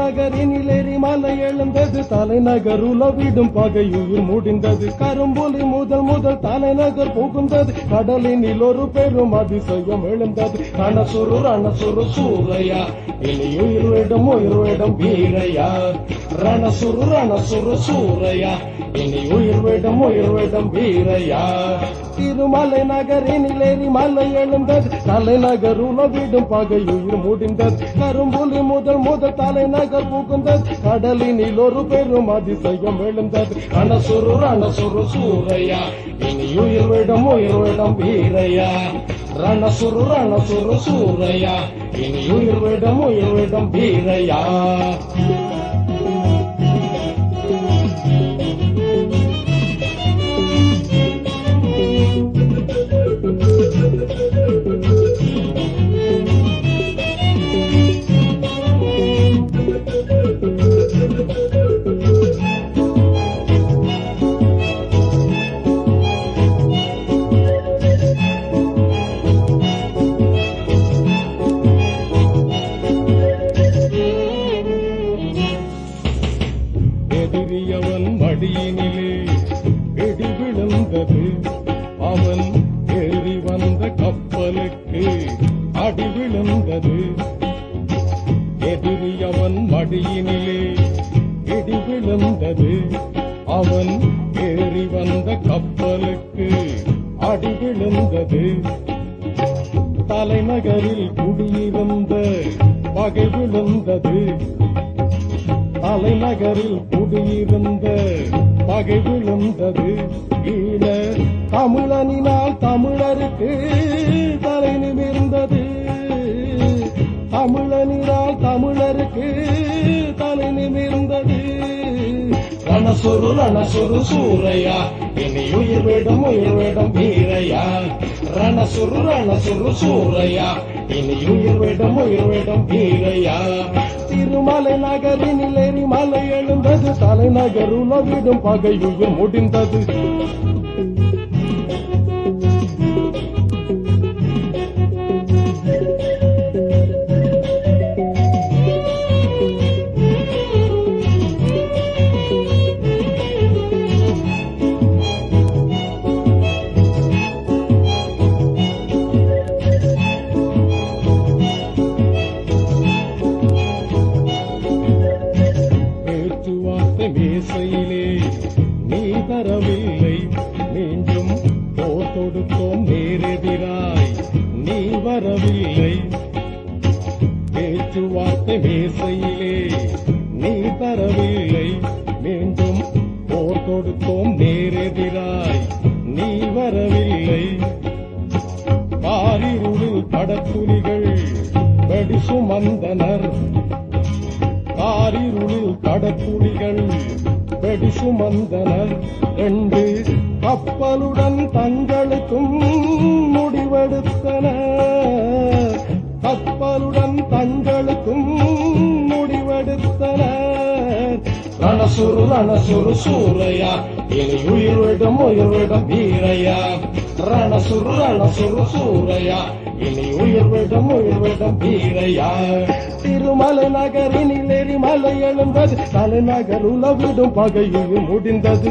நகரினிலேறி மலை எழுந்தது, தலைநகர் உலவிடும் பகையுயிர் முடிந்தது. கரும்புலி முதல் தலைநகர் புகுந்தது, கடலினில் ஒரு பெரும் அதிசயம் எழுந்தது. ரணசுரு சூரையா, இனி உயிர்விடும் வீரையா. ரணசுரு சூரையா, இனி உயிர்விடும் வீரையா. திருமலை நகரினிலேறி மலை எழுந்தது, தலைநகர் உலவிடும் பகையுயிர் முடிந்தது. கரும்புலி முதல் தலைநகர் புகுந்தது, கடலினில் ஒரு பெரும் அதிசயம் எழுந்தது. ரணசுரு சூரையா, இனி உயிர்விடும் வீரையா. ரணசுரு சூரையா, இனி உயிர்விடும் வீரையா. எதிரியவன் மடியினிலே இடி விழுந்தது, அவன் ஏறி வந்த கப்பலுக்கு அடி விழுந்தது. எதிரியவன் மடியினிலே இடி விழுந்தது, அவன் ஏறி வந்த கப்பலுக்கு அடி விழுந்தது. தலைநகரில் குடியிருந்த பகை விழுந்தது, தலைநகரில் குடியிருந்த பகை விழுந்தது. ஈழ தமிழனினால் தமிழருக்கு தலை நிமிர்ந்தது, தமிழனினால் தமிழருக்கு தலை நிமிர்ந்தது. ரணசுரு சூரையா, இனி உயிர்விடும் வீரையா. ரணசுரு சூரையா, இனி உயிர்விடும் வீரையா. திருமலை நகரினிலேறி மலை எழுந்தது, தலைநகர் உலவிடும் பகையுயிர் முடிந்தது. மேசையிலே நீ தரவில்லை, மீண்டும் போர் தொடுத்தோம் நேரெதிராய் நீ வரவில்லை. பேச்சுவார்த்தை மேசையிலே நீ தரவில்லை, மீண்டும் போர் தொடுத்தோம் நேரெதிராய் நீ வரவில்லை. காரிருளில் கடற்புலிகள் வெடி சுமந்தனர், காரிருளில் கடற்புலிகள் வெடி சுமந்தனர். 2 கப்பலுடன் தங்களுக்கும் முடிவெடுத்தனர், கப்பலுடன் தங்களுக்கும் முடிவெடுத்தனர். ரணசுரு சூரையா, இனி உயிர்விடும் வீரையா. ரணசுரு சூரையா, இனி உயிர்விடும் வீரையா. திருமலை நகரினிலேறி மலை எழுந்தது, தலைநகர் உலவிடும் பகையுயிர் முடிந்தது.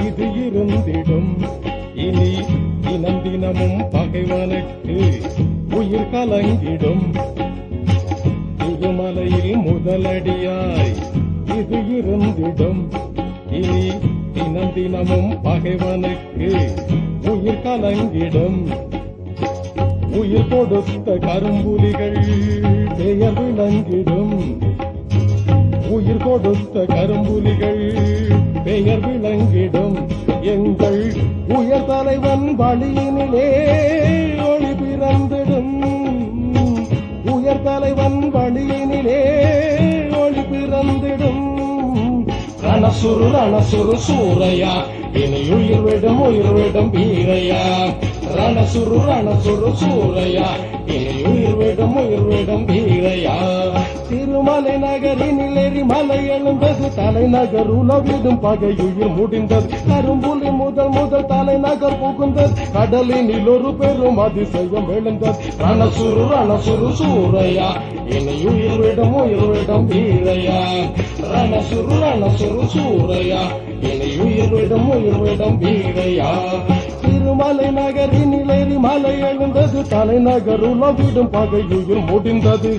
இது இருந்திடும். இனி தினம் தினமும் பகைவனுக்கு உயிர் கலங்கிடும். திருமலையில் முதலடியாய் இது இருந்திடும். இனி தினம் தினமும் பகைவனுக்கு உயிர் கலங்கிடும். உயிர் கொடுத்த கரும்புலிகள் பெயர் விளங்கிடும். உயிர் கொடுத்த கரும்புலிகள் பெயர் விளங்கிடும். எங்கள் உயர் தலைவன் வழியினிலே ஒளி பிறந்திடும். உயர் தலைவன் வழியினிலே ஒளி பிறந்திடும். ரணசுரு ரணசுரு சூரையா இனி உயிர் விடும் வீரையா. ரணசுரு ரணசுரு சூரையா இனி உயிர் விடும் வீரையா. திருமலை நகரினில் எரிமலை எழுந்தது. தலைநகர் உலவிடும் பகையுயிர் முடிந்தது. கரும்புலி முதல் தலைநகர் புகுந்தது. கடலினில் ஒரு பெரும் அதிசயம் எழுந்தது. ரணசுரு ரணசுரு சூரையா இனி உயிர் விடும் வீரையா. ரணசுரு ரணசுரு சூரையா இனி உயிர் விடும் வீரையா. திருமலை நகரினில் எரிமலை எழுந்தது. தலைநகர் உலவிடும் பகையுயிர் முடிந்தது.